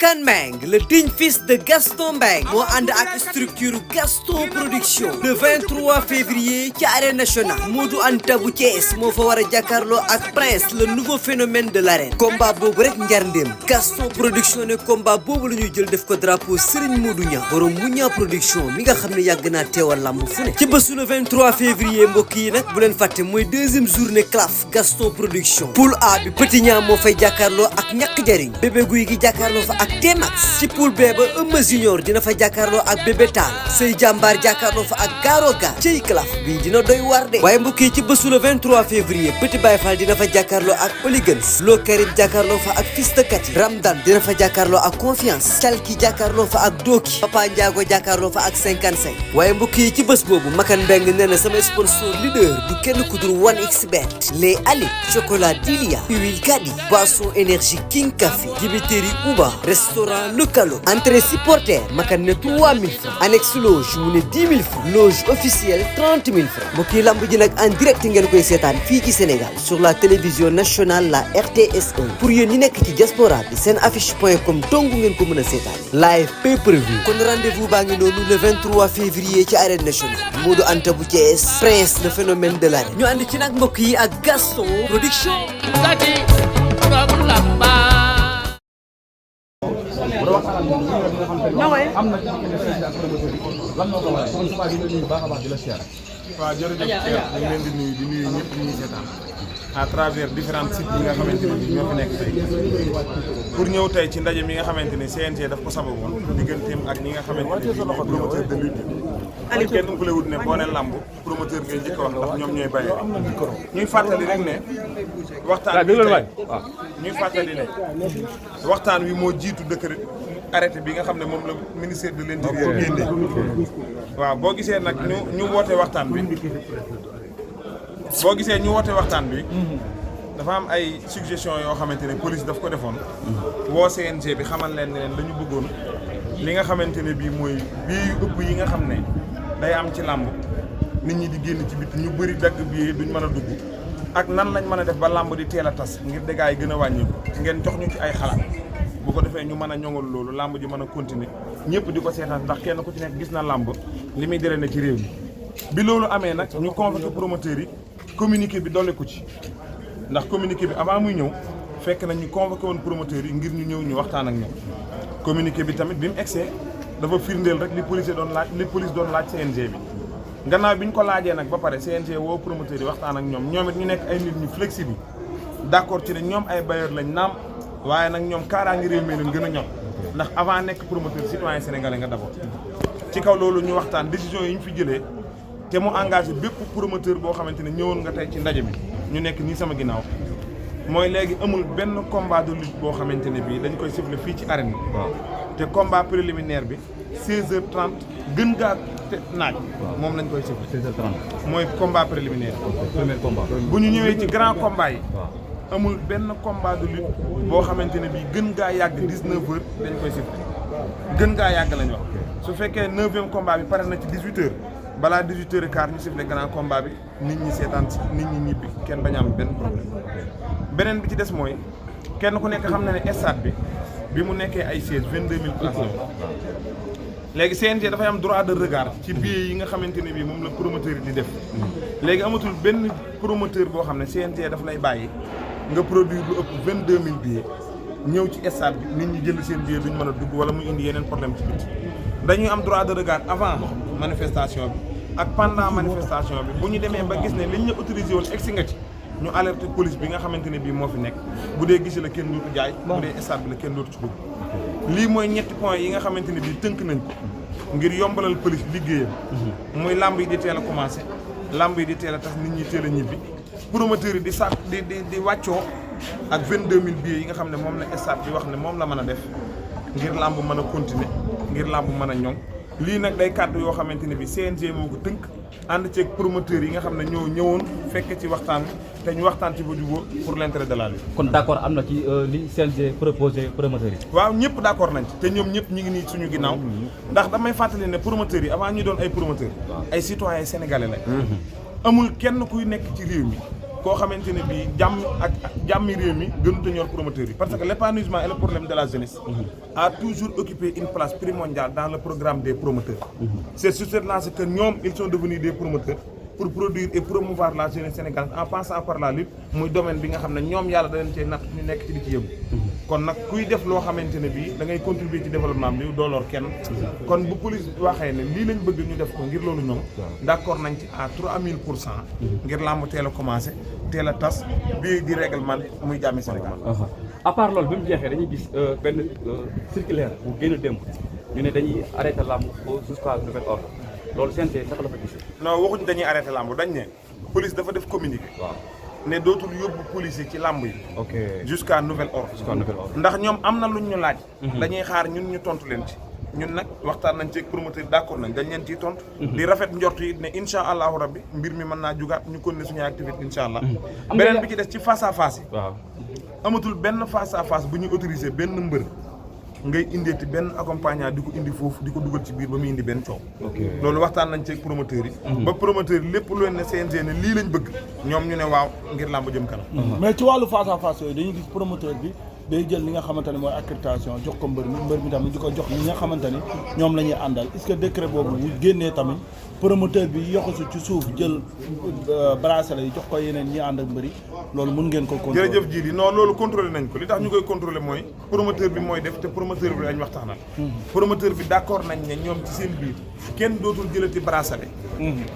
Makan Meng, le digne fils de Gaston Meng, moo ànd ak structure Gaston Production le 23 février ci arène nationale. Modou Anta bu Thiès moo fa war a jàkkaarloo ak Prince, le nouveau phénomène de l'arène. Combat boobu rek njarndéem Gaston Production ne combat boobu la ñuy jël def ko drapeau Serigne Modou Niang borom Mouniang Production mi nga xam ne yàgg naa teewal lamb fu ne. ci bésu le 23 février mbokk yi nag bu leen fàtte mooy deuxième journée CLAF Gaston Production. Poule A bi Petit Niang moo fay jàkkaarloo ak ñàkk jariñ. Bébé Guy gi jàkkaarloo fa ak T-Max. ci poule B ba Eumeu Junior dina fa jàkkaarloo ak Bébé Tall. Sey Jàmbaar jàkkaarloo fa ak Garo Gare. ciy CLAF bi dina doy war de. waaye mbokk yi ci bésu le 23 février Petit Baye Fall dina fa jàkkaarloo ak Oligans. Lo Karim jàkkaarloo fa ak Fils de Kati. Ramdan dina fa jàkkaarloo ak Confiance. Calki jàkkaarloo fa ak Doki. Papa Ndiago jàkkaarloo fa ak 55. waaye mbokk yi ci bés boobu Makan Mbeng nee na sama sponsor leader du kenn ku dul 1xBet. les Ali chocolat Dilia. huile Kadi. boisson énergie King Café. dibiteri Uba. restaurant Localo. entrée supporter Makan ne 3000 francs. annexe loge mu ne 10 000 francs. loge officielle 30 000 francs. mbokk yi lamb ji nag en direct ngeen koy seetaan fii ci Sénégal sur la télévision nationale la RTS1. pour yéen ñi nekk ci diaspora bi seen affiche.com dong ngeen ko mën a seetaan. live pay per view. kon rendez-vous baa ngi noonu le 23 février ci arène nationale. Modou Anta bu Thiès. Prince le phénomène de l'arène. ñu ànd ci nag mbokk yi ak Gaston Production. waaw jërëjëf ñu ngi leen di nuyu ñëpp ñu ngi seetaan à travers différents sites yi nga xamante ne bii ñoo fi nekk tey pour ñëw tey ci ndaje mi nga xamante ne CNG daf ko sababoon digganteem ak ñi nga xamante ne bii ñooy promoteur de lutte bi. kenn umpale wut ne boo ne lamb promoteur ngay njëkk a wax ndax ñoom ñooy bàyyee. ñuy fàttali rek ne waxtaan bi tey ñuy fàttali ne waxtaan wi moo jiitu décret arrêté bi nga xam ne moom la ministère de l'intérieur génne. waaw boo gisee nag ñu woote waxtaan bi dafa am ay suggestion yoo xamante ne police daf ko defoon woo CNG bi xamal leen ne leen dañu bëggoon li nga xamante ne bii mooy bii ëpp yi nga xam ne day am ci làmb nit ñi di génn ci biti ñu bëri dagg bii duñ mën a dugg ak nan lañ mën a def ba làmb di teel a tas ngir dégâts yi gën a wàññiku ngeen jox ñu ci ay xalaat bu ko defee ñu mën a ñoŋal loolu làmb ji mën a continuer ñëpp di ko seetaan ndax kenn ku ci nekk gis na làmb li muy dere na ci réew mi bi loolu amee nag ñu convoqué promoteurs yi communiqué bi dolli ko ci ndax communiqué bi avant muy ñëw fekk na ñu convoqué woon promoteurs yi ngir ñu ñëw ñu waxtaan ak ñoom communiqué bi tamit bi mu egsee dafa firndeel rek li police doon laaj CNG bi gannaaw bi ñu ko laajee nag ba pare CNG woo promoteurs yi waxtaan ak ñoom ñoom it ñu nekk ay nit ñu flexible d'accord ci ne ñoom ay bailleur lañ naam waaye nag ñoom kaaraangi réew mi leen gën a ñor ndax avant nekk promoteur citoyen sénégalais nga d'abord ci kaw loolu ñu waxtaan décision yi ñu fi jëlee te mu engagé bépp promoteur boo xamante ne ñëwoon nga tey ci ndaje bi ñu nekk nii sama ginnaaw mooy léegi amul benn combat de lutte boo xamante ne bii dañ koy siffler fii ci arène bi te combat préliminaire bi 16h30 gën gaa te naaj moom lañ koy siffler 16h30 mooy combat préliminaire premier combat bu ñu ñëwee ci grand combat yi amul benn combat de lutte boo xamante ne bii gën gaa yàgg 19h dañ koy siffler gën gaa yàgg lañ wax su fekkee 9e combat bi pare na ci 18h balaa 18h15 ñu siffler grand combat bi nit ñi seetaan si nit ñi ñibbi kenn bañ a am benn problème. beneen bi ci des mooy kenn ku nekk xam na ne stade bi mu nekkee ay sièges 22000 places la léegi CNG dafay am droit de regard ci billets yi nga xamante ne bii moom la promoteur yi di def léegi amatul benn promoteur boo xam ne CNG daf lay bàyyi. nga produire lu ëpp 22000 billets ñëw ci stade bi nit ñi jënd seen billet duñ mën a dugg wala muy indi yeneen problème ci biti dañuy am droit de regard avant manifestation bi ak pendant manifestation bi bu ñu demee ba gis ne liñ la autorisé woon egsi nga ci ñu alerté police bi nga xamante ne bii moo fi nekk bu dee gisi la kenn dootu jaay bu dee stade bi la kenn dootu ci dugg lii mooy ñetti points yi nga xamante ne bii tënk nañ ko ngir yombalal police liggéeyam muy lamb yi di teel a commencé lamb yi di teel a tas nit ñi teel a ñibbi promoteurs yi di sàkk di wàccoo ak 22000 billets yi nga xam ne moom la stade bi wax ne moom la mën a def ngir làmb mën a continuer ngir làmb mën a ñoŋ lii nag day kàddu yoo xamante ne bi CNG moo ko tënk ànd ceeg promoteurs yi nga xam ne ñoo ñëwoon fekk ci waxtaan te ñu waxtaan ci ba jubóo pour l'intérêt de la lutte. kon d'accord am na ci li CNG proposé promoteurs yi. waaw ñëpp d'accord nañ ci te ñoom ñëpp ñu ngi nii suñu ginnaaw ndax damay fàttali ne promoteurs yi avant ñu doon ay promoteurs ay citoyens sénégalais lañ. amul kenn kuy nekk ci réew mi koo xamante ne bii jàmmi réew mi gënut a ñor promoteur yi parce que l'épanouissement et le problème de la jeunesse a toujours occupé une place primordiale dans le programme des promoteurs. C'est sur cette lancée que ñoom ils sont devenus des promoteurs pour produire et promouvoir la jeunesse sénégalaise en passant par la lutte muy domaine bi nga xam ne ñoom yàlla da leen cee natt ñu nekk ci di ci yëngu. kon nag kuy def loo xamante ne bii da ngay contribuer ci développement bi doo lor kenn. kon bu police waxee ne lii lañ bëgg ñu def ko ngir loolu ñoom. d'accord nañ ci à 3000%. ngir làmb teel a commencé teel a tas bii di règlement muy jàmmi Sénégal. à part loolu bi mu jeexee dañuy gis benn circulaire bu génn démb ñu ne dañuy arrêté làmb jusqu'à nouvel ordre loolu CNG sax la fa gisee. non waxuñ dañuy arrêté làmb dañ ne police dafa def communiqué. waaw ne dootul yóbbu policier ci làmb yi. ok jusqu'à nouvel ordre. ndax ñoom am na luñ ñu laaj. dañuy xaar ñun ñu tontu leen ci. ñun nag waxtaan nañ ci ak promoteur d'accord nañ dañ leen ciy tontu. di rafet njort yi ne incha allahu rabbi mbir mi mën naa jugaat ñu continuer suñu activité incha allah. beneen bi ci des ci face à face yi. waaw amatul benn face à face bu ñu autorisé benn mbër ngay indeeti benn accompagnant di ko indi foofu di ko dugal ci biir ba muy indi benn coow. loolu waxtaan nañ ci ak promoteur yi. ba promoteur yi lépp lu leen ne CNG ne lii lañ bëgg ñoom ñu ne waaw ngir làmb jëm kanam. mais ci wàllu face à face yooyu dañuy gis promoteur bi day jël li nga xamante ne mooy accréditation jox ko mbër mi tamit di ko jox ñi nga xamante ni ñoom la ñuy àndal est-ce que décret boobu bu génnee tamit promoteur bi yoxusu ci suuf jël bracelet yi jox ko yeneen ñi ànd ak mbëri loolu mun ngeen ko contrôler. jërëjëf ji di non loolu contrôler nañ ko li tax ñu koy contrôler mooy promoteur bi mooy def te promoteur bi lañ waxtaanal. promoteur bi d'accord nañ ne ñoom ci seen biir kenn dootul jëlati bracelet.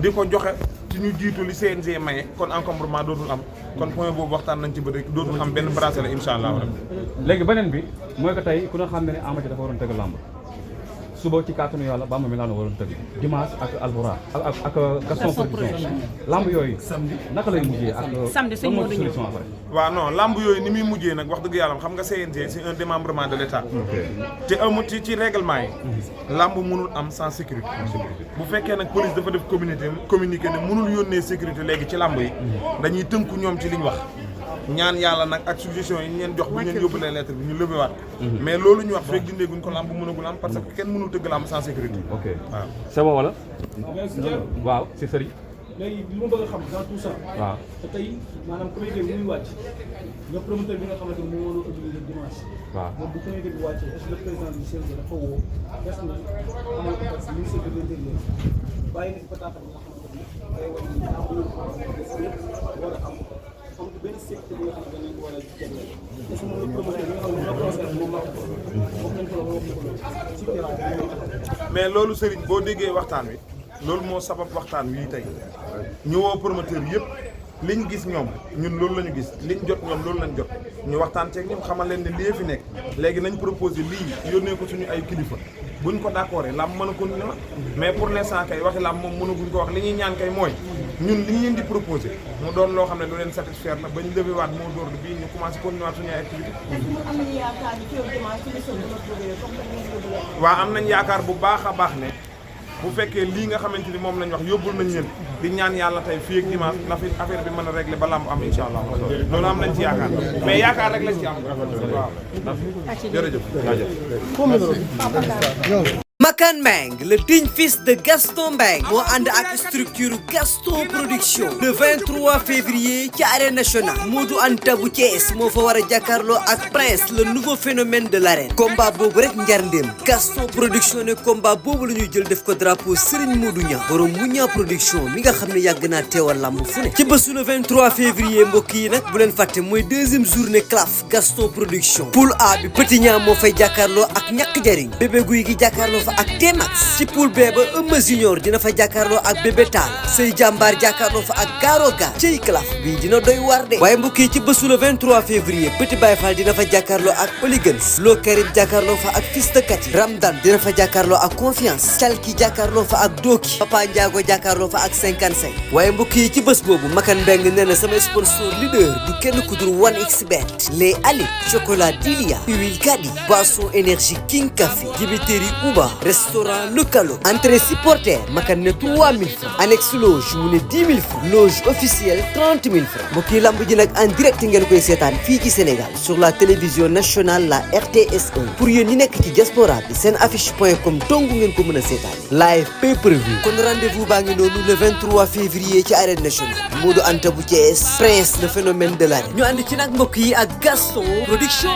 di ko joxe ci ñu jiitu li CNG maye kon encombrement dootul am kon point boobu waxtaan nañ ci ba rek dootul am benn bracelet incha allah. léegi beneen bi mooy que tey ku ne xam ne ne Ama Dia dafa waroon tëgg làmb suba ci kàttanu yàlla Bamba mi laa waroon tëgg dimanche ak Alboura ak Gaston production lamb yooyu naka lay mujjee ak samedi sëñ Modou ñëw waaw non lamb yooyu ni muy mujjee nag wax dëgg yàlla xam nga CNG c'est un démembrement de l'État te amul ci règlement yi lamb mënul am sans sécurité bu fekkee nag police dafa def communiqué ne mënul yónnee sécurité léegi ci lamb yi dañuy tënku ñoom ci liñ wax ñaan yàlla nag ak suggestion yi ñu leen jox bu ñu leen yóbbulee lettre bi ñu levé waat mais loolu ñu wax fekk dindeeguñ ko lamb mënagul am parce que kenn mënul tëgg lamb sans sécurité. ok waaw c'est bon wala. waaw c'est sëriñ. léegi li ma bëgg a xam dans tout ça. waaw te tey maanaam communiqué bi muy wàcc nga promoteur bi nga xamante ni moo war a organiser dimanche. waaw moom bu communiqué bi wàccee est-ce que le président du CNG dafa woo est-ce que amal ko parce que ministre de l'Intérieur bàyyi na si bataaxal bi nga xamante ni day war a am war a am benn sécurité bi nga xamante ni war a jagleel est-ce que moom la promoteur bi nga xam ne moo concerne moom la wax nañ ko la wax ci terrain mais loolu Serigne boo déggee waxtaan wi loolu moo sabab waxtaan wi tey ñu woo promoteur yëpp liñ gis ñoom ñun loolu la ñu gis liñ jot ñoom loolu lañ jot ñu waxtaan ceeg ñoom xamal leen ne lii fi nekk léegi nañ proposé lii yónnee ko suñu ay kilifa buñ ko d'accord làmb mën a continuer mais pour l'instant kay waxi làmb moom mënaguñ ko wax li ñuy ñaan kay mooy ñun li ñu leen di proposé mu doon loo xam ne lu leen satisfaire la bañ levé waat moo door bii ñu commencé continuer waat suñu ay activité waaw am nañ yaakaar bu baax a baax ne bu fekkee lii nga xamante ni moom lañ wax yóbbul nañ leen di ñaan yàlla tey fii ak dimanche na fi affaire bi mën a régler ba lamb am incha allah loolu am nañ ci yaakaar mais yaakaar rek lañ ci am waaw jërëjëf. Makan Meng, le digne fils de Gaston Mbengue moo ànd ak structure Gaston Production le 23 février ci arène nationale Modou Anta bu Thiès moo fa war a jàkkaarloo ak Prince le nouveau phénomène de l'arène combat boobu rek njarndéem Gaston Production ne combat boobu la ñuy jël def ko drapeau Serigne Modou Niang borom Mouniang Production mi nga xam ne yàgg naa teewal lamb fu ne ci bésu le 23 février mbokk yi nag bu leen fàtte mooy deuxième journée CLAF Gaston Production poule A bi Petit Niang moo fay jàkkaarloo ak ñàkk jariñ bébé guy gi jàkkaarloo fa ak T-Max ci poule B ba Eumeu Junior dina fa jàkkaarloo ak Bébé Tall Sey Jàmbaar jàkkaarloo fa ak Garo Ga ciy CLAF bii dina doy war de waaye mbokk yi ci bésu le 23 février Petit Baye Fall dina fa jàkkaarloo ak Oligans Lo Karim jàkkaarloo fa ak Fils de Kati Ramdan dina fa jàkkaarloo ak Confiance Calki jàkkaarloo fa ak Doki Papa Ndiago jàkkaarloo fa ak 55 waaye mbokk yi ci bés boobu Makan Mbeng nee na sama sponsor leader du kenn ku dul 1xBet les Ali chocolat Dilia huile Kadi boisson énergie King Café dibiteri Uba restaurant Localo. Entrée supporter makan ne 3000 francs. Annexe loge mu ne 10 000 francs. Loge officielle 30 000 francs. mbokk yi lamb ji nag en direct ngeen koy seetaan fii ci Sénégal sur la télévision nationale la RTS1. pour yéen ñi nekk ci diaspora bi seen affiche.com dong ngeen ko mën a seetaan. live pay per view. kon rendez-vous baa ngi noonu le 23 février ci arène nationale. Modou Anta bu Thiès. Prince le phénomène de l'arène. ñu ànd ci nag mbokk yi ak Gaston Production.